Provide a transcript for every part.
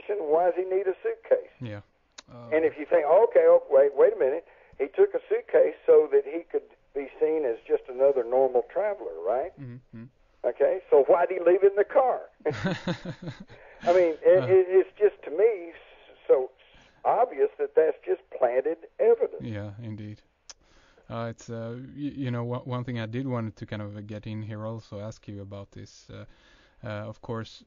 question, why does he need a suitcase? Yeah. And if you think, wait a minute, he took a suitcase so that he could be seen as just another normal traveler, right? Mm-hmm. Okay, so why did he leave it in the car? I mean, it's just, to me, so obvious that that's just planted evidence. Yeah, indeed. It's one thing I did want to kind of get in here also, ask you about this. Of course,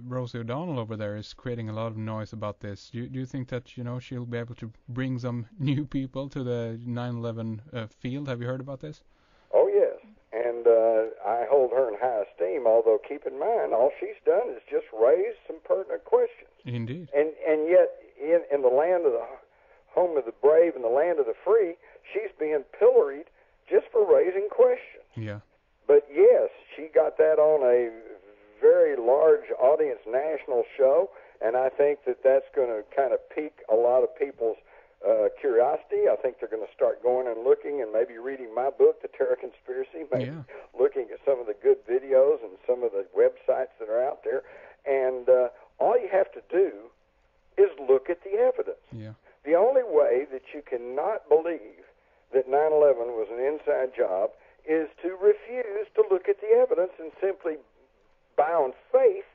Rosie O'Donnell over there is creating a lot of noise about this. Do you think that she'll be able to bring some new people to the 9/11 field? Have you heard about this? Oh yes, and I hold her in high esteem. Although keep in mind, all she's done is just raise some pertinent questions. Indeed. And yet, in the land of the home of the brave and the land of the free, she's being pilloried just for raising questions. Yeah. But yes, she got that on a very large audience national show, and I think that that's going to kind of pique a lot of people's curiosity. I think they're going to start going and looking and maybe reading my book, The Terror Conspiracy, maybe looking at some of the good videos and some of the websites that are out there. And all you have to do is look at the evidence. Yeah. The only way that you cannot believe that 9/11 was an inside job is to refuse to look at the evidence and simply buy on faith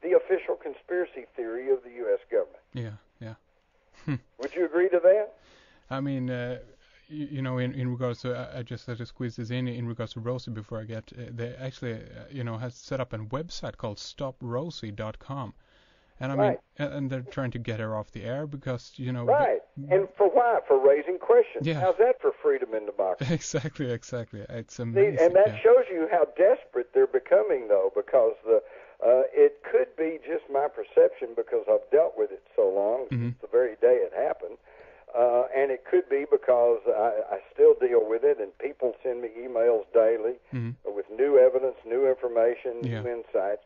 the official conspiracy theory of the U.S. government. Yeah, yeah. Would you agree to that? I mean, in regards to, I just had to squeeze this in regards to Rosie before I get, they actually, has set up a website called stoprosie.com. And I mean, and they're trying to get her off the air because, Right. And for why? For raising questions. Yeah. How's that for freedom and democracy? Exactly. It's amazing. And that shows you how desperate they're becoming, though, because it could be just my perception because I've dealt with it so long, since the very day it happened. And it could be because I still deal with it, and people send me emails daily with new evidence, new information, new insights.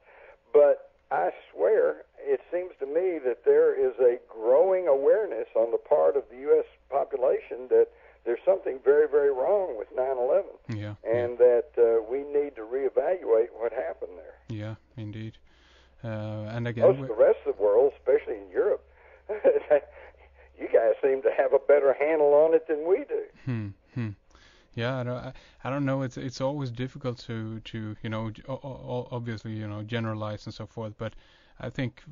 But I swear, it seems to me that there is a growing awareness on the part of the U.S. population that there's something very, very wrong with 9/11, and that we need to reevaluate what happened there. Yeah, indeed. And again, most of the rest of the world, especially in Europe, you guys seem to have a better handle on it than we do. Yeah, I don't know. It's always difficult to obviously generalize and so forth. But I think,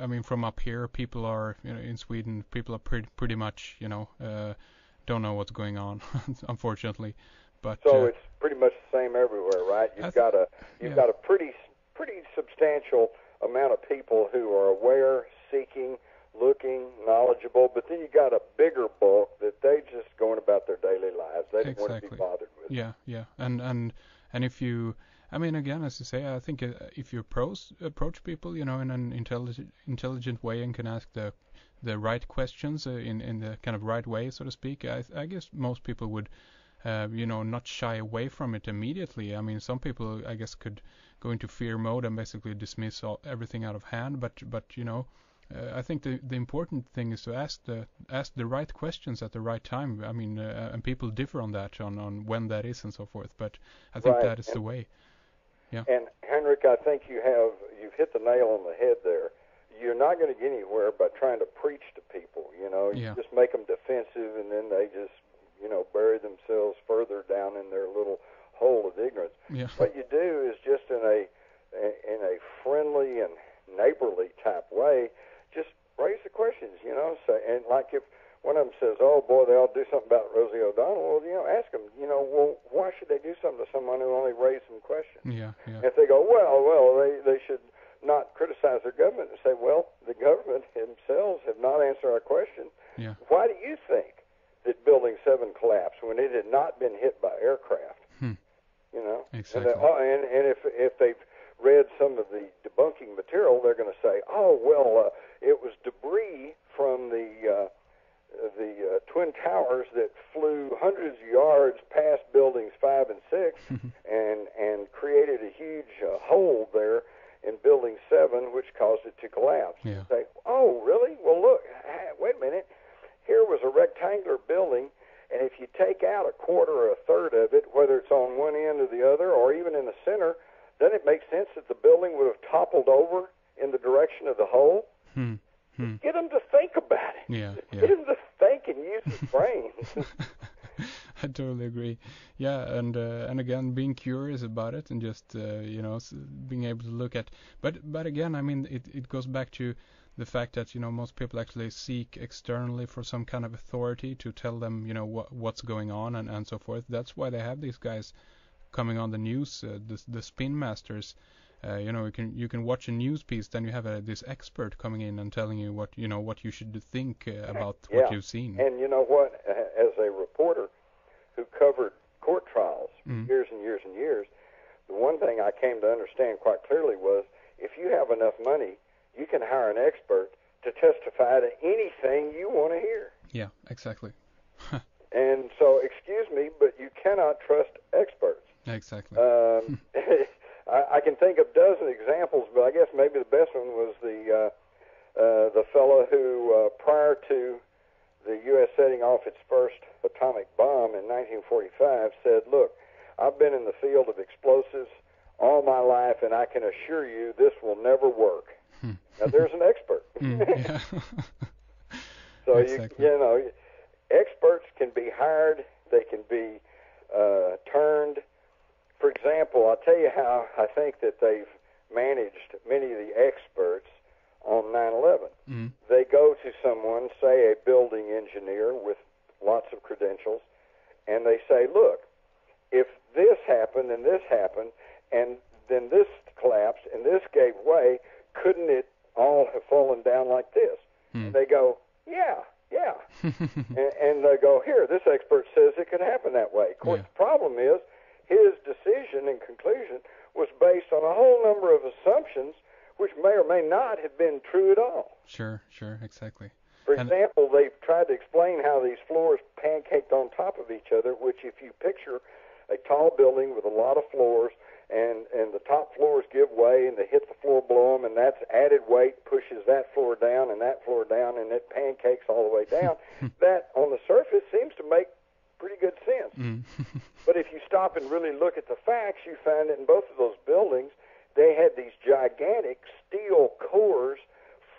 I mean, from up here, people are in Sweden, people are pretty much don't know what's going on, unfortunately. But so it's pretty much the same everywhere, right? You've got a pretty substantial amount of people who are aware, seeking, looking, knowledgeable, but then you got a bigger bulk that they just going about their daily lives. They don't want to be bothered with. Yeah. And if you, I mean, again, as you say, I think if you approach people, in an intelligent way and can ask the right questions in the kind of right way, so to speak, I guess most people would, not shy away from it immediately. I mean, some people, I guess, could go into fear mode and basically dismiss everything out of hand. But I think the important thing is to ask the right questions at the right time. I mean, and people differ on that, on when that is and so forth. But I think that is the way. Yeah. And Henrik, I think you've hit the nail on the head there. You're not going to get anywhere by trying to preach to people. You just make them defensive, and then they just bury themselves further down in their little hole of ignorance. Yeah. What you do is just in a friendly and neighborly type way, just raise the questions, So, and like if one of them says, "Oh boy, they ought to do something about Rosie O'Donnell," well, ask them, well, why should they do something to someone who only raised some questions? Yeah. If they go, well, they should not criticize their government, and say, well, the government themselves have not answered our question. Yeah. Why do you think that Building 7 collapsed when it had not been hit by aircraft? Exactly. And if they've read some of the debunking material, they're going to say, "Oh, well, it was debris from the Twin Towers that flew hundreds of yards past buildings 5 and 6 and created a huge hole there in Building 7, which caused it to collapse." Yeah. Say, "Oh, really? Well, look, wait a minute. Here was a rectangular building, and if you take out a quarter or a third of it, whether it's on one end or the other, or even in the center, then it makes sense that the building would have toppled over in the direction of the hole." Get them to think about it. Yeah. Get them to think and use their brains. I totally agree. Yeah, and again, being curious about it and just being able to look at. But again, I mean, it goes back to the fact that most people actually seek externally for some kind of authority to tell them what's going on and so forth. That's why they have these guys coming on the news, the spin masters. You can watch a news piece, then you have this expert coming in and telling you what you should think about what you've seen. And you know what? As a reporter who covered court trials years and years and years, the one thing I came to understand quite clearly was if you have enough money, you can hire an expert to testify to anything you want to hear. Yeah, exactly. And so, excuse me, but you cannot trust experts. Exactly. I can think of dozen examples, but I guess maybe the best one was the fellow who, prior to the U.S. setting off its first atomic bomb in 1945, said, "Look, I've been in the field of explosives all my life, and I can assure you this will never work." Now, there's an expert. Yeah. So, exactly. Experts can be hired. They can be turned. For example, I'll tell you how I think that they've managed many of the experts on 9/11. They go to someone, say a building engineer with lots of credentials, and they say, "Look, if this happened and this happened, and then this collapsed and this gave way, couldn't it all have fallen down like this?" And they go, yeah. and they go, "Here, this expert says it could happen that way." Of course, the problem is his decision and conclusion was based on a whole number of assumptions which may or may not have been true at all. Sure, exactly. For example, they've tried to explain how these floors pancaked on top of each other, which if you picture a tall building with a lot of floors, and the top floors give way and they hit the floor below them, and that's added weight pushes that floor down and that floor down, and it pancakes all the way down. That on the surface seems to make pretty good sense. But if you stop and really look at the facts, you find that in both of those buildings, they had these gigantic steel cores,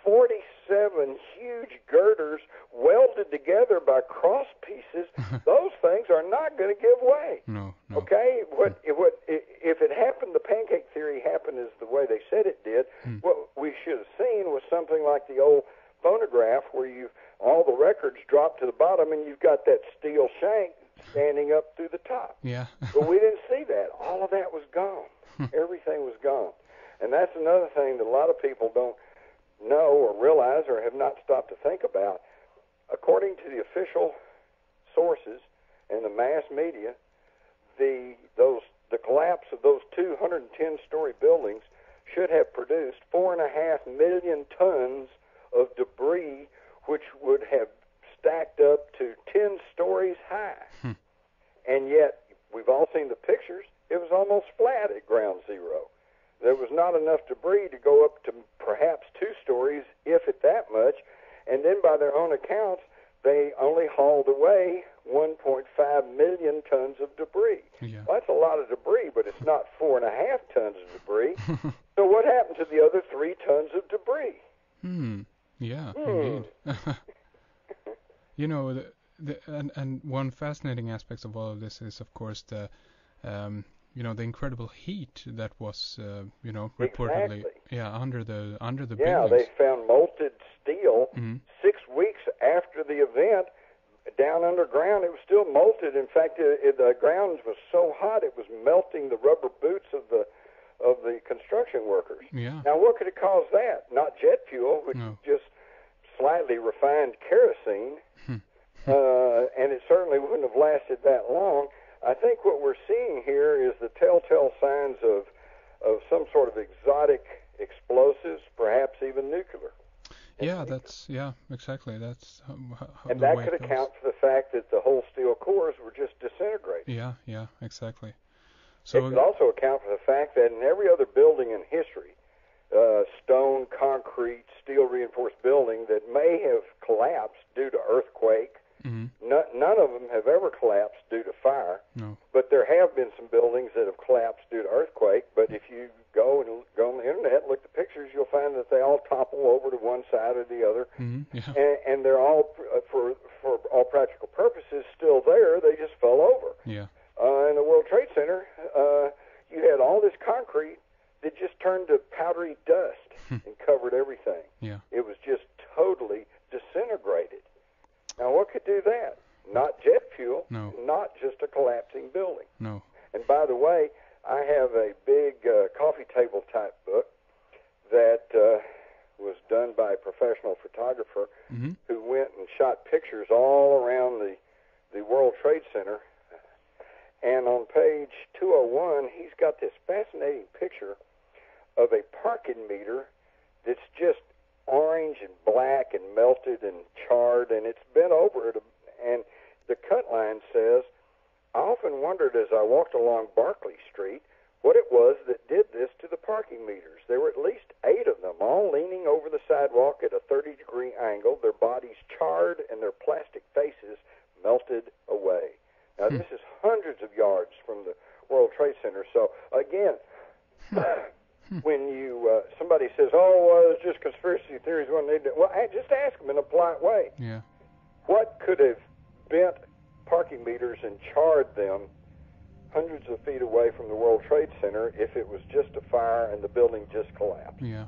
47 huge girders welded together by cross pieces. Those things are not going to give way. No. Okay? If it happened, the pancake theory happened as the way they said it did, what we should have seen was something like the old phonograph where all the records drop to the bottom and you've got that steel shank standing up through the top. Yeah. But we didn't see that. All of that was gone. Everything was gone. And that's another thing that a lot of people don't know or realize or have not stopped to think about. According to the official sources and the mass media, the collapse of those 210-story buildings should have produced 4.5 million tons of debris, which would have stacked up to 10 stories high. And yet, we've all seen the pictures, it was almost flat at ground zero. There was not enough debris to go up to perhaps 2 stories, if at that much, and then by their own accounts, they only hauled away 1.5 million tons of debris. Yeah. Well, that's a lot of debris, but it's not 4.5 tons of debris. So what happened to the other 3 tons of debris? Yeah, indeed. And one fascinating aspect of all of this is, of course, the incredible heat that was, reportedly, under the buildings. Yeah, they found molted steel 6 weeks after the event. Down underground, it was still molted. In fact, the ground was so hot it was melting the rubber boots of the construction workers. Yeah. Now, what could have caused that? Not jet fuel, which is just slightly refined kerosene, and it certainly wouldn't have lasted that long. I think what we're seeing here is the telltale signs of some sort of exotic explosives, perhaps even nuclear. Exactly. That's and that could account for the fact that the whole steel cores were just disintegrating. Yeah, exactly. So it could also account for the fact that in every other building in history, stone, concrete, steel-reinforced building that may have collapsed due to earthquake, none of them have ever collapsed due to fire. No. But there have been some buildings that have collapsed due to earthquake. But if you go on the internet and look at the pictures, you'll find that they all topple over to one side or the other, Yeah. and they're all, for all practical purposes, still there. They just fell over. Yeah. In the World Trade Center, you had all this concrete that just turned to powdery dust and covered everything. Yeah. It was just totally disintegrated. Now, what could do that? Not jet fuel, No. not just a collapsing building. No. And by the way, I have a big coffee table type book that was done by a professional photographer who went and shot pictures all around the World Trade Center. And on page 201, he's got this fascinating picture of a parking meter that's just orange and black and melted and charred, and it's bent over it. And the cut line says, "I often wondered as I walked along Barclay Street what it was that did this to the parking meters. There were at least 8 of them, all leaning over the sidewalk at a 30-degree angle, their bodies charred and their plastic faces melted away." Now, this is hundreds of yards from the World Trade Center. So, again, when you somebody says, "Oh, well, it's just conspiracy theories," well, just ask them in a polite way. Yeah. What could have bent parking meters and charred them hundreds of feet away from the World Trade Center if it was just a fire and the building just collapsed? Yeah.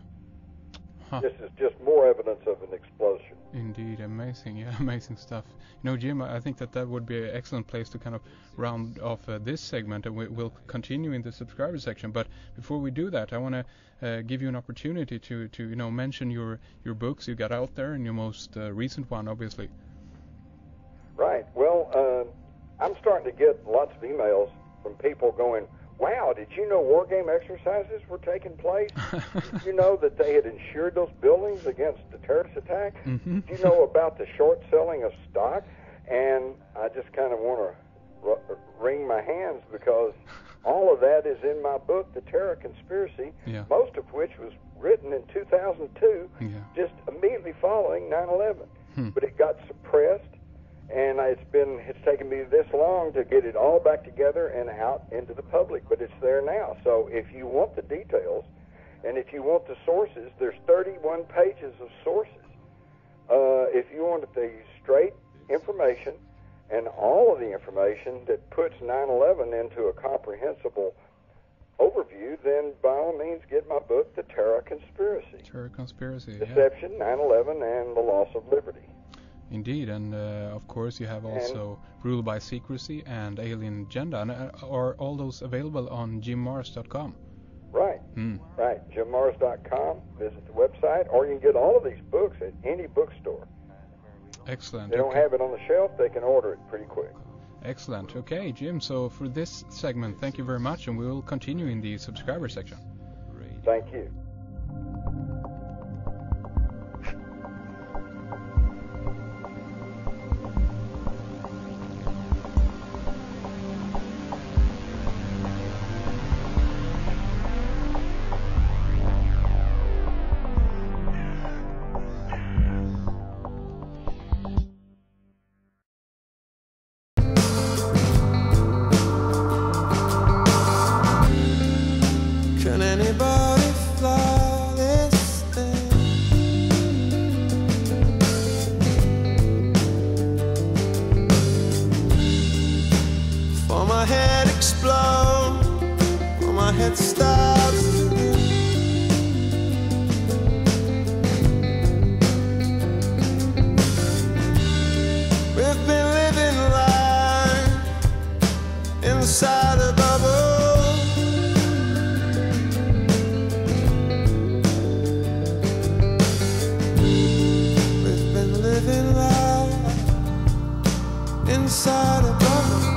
Huh. This is just more evidence of an explosion. Indeed, amazing. Yeah, amazing stuff. You know, Jim, I think that would be an excellent place to kind of round off this segment, and we'll continue in the subscriber section. But before we do that, I want to give you an opportunity to mention your books you got out there and your most recent one, obviously. Right. Well, I'm starting to get lots of emails from people going, "Wow, did you know war game exercises were taking place? Did you know that they had insured those buildings against a terrorist attack? Did you know about the short selling of stock?" And I just kind of want to wring my hands because all of that is in my book, The Terror Conspiracy, most of which was written in 2002, just immediately following 9/11. But it got suppressed. And it's taken me this long to get it all back together and out into the public, but it's there now. So if you want the details, and if you want the sources, there's 31 pages of sources. If you want the straight information and all of the information that puts 9/11 into a comprehensible overview, then by all means get my book, The Terror Conspiracy. Terror Conspiracy, Deception, 9/11, and the Loss of Liberty. Indeed, and of course you have also Rule by Secrecy and Alien Agenda. And are all those available on jimmars.com? Right, right. jimmars.com. Visit the website, or you can get all of these books at any bookstore. Excellent. They don't have it on the shelf, they can order it pretty quick. Excellent. Okay, Jim, so for this segment, thank you very much, and we will continue in the subscriber section. Thank you. Inside a bubble.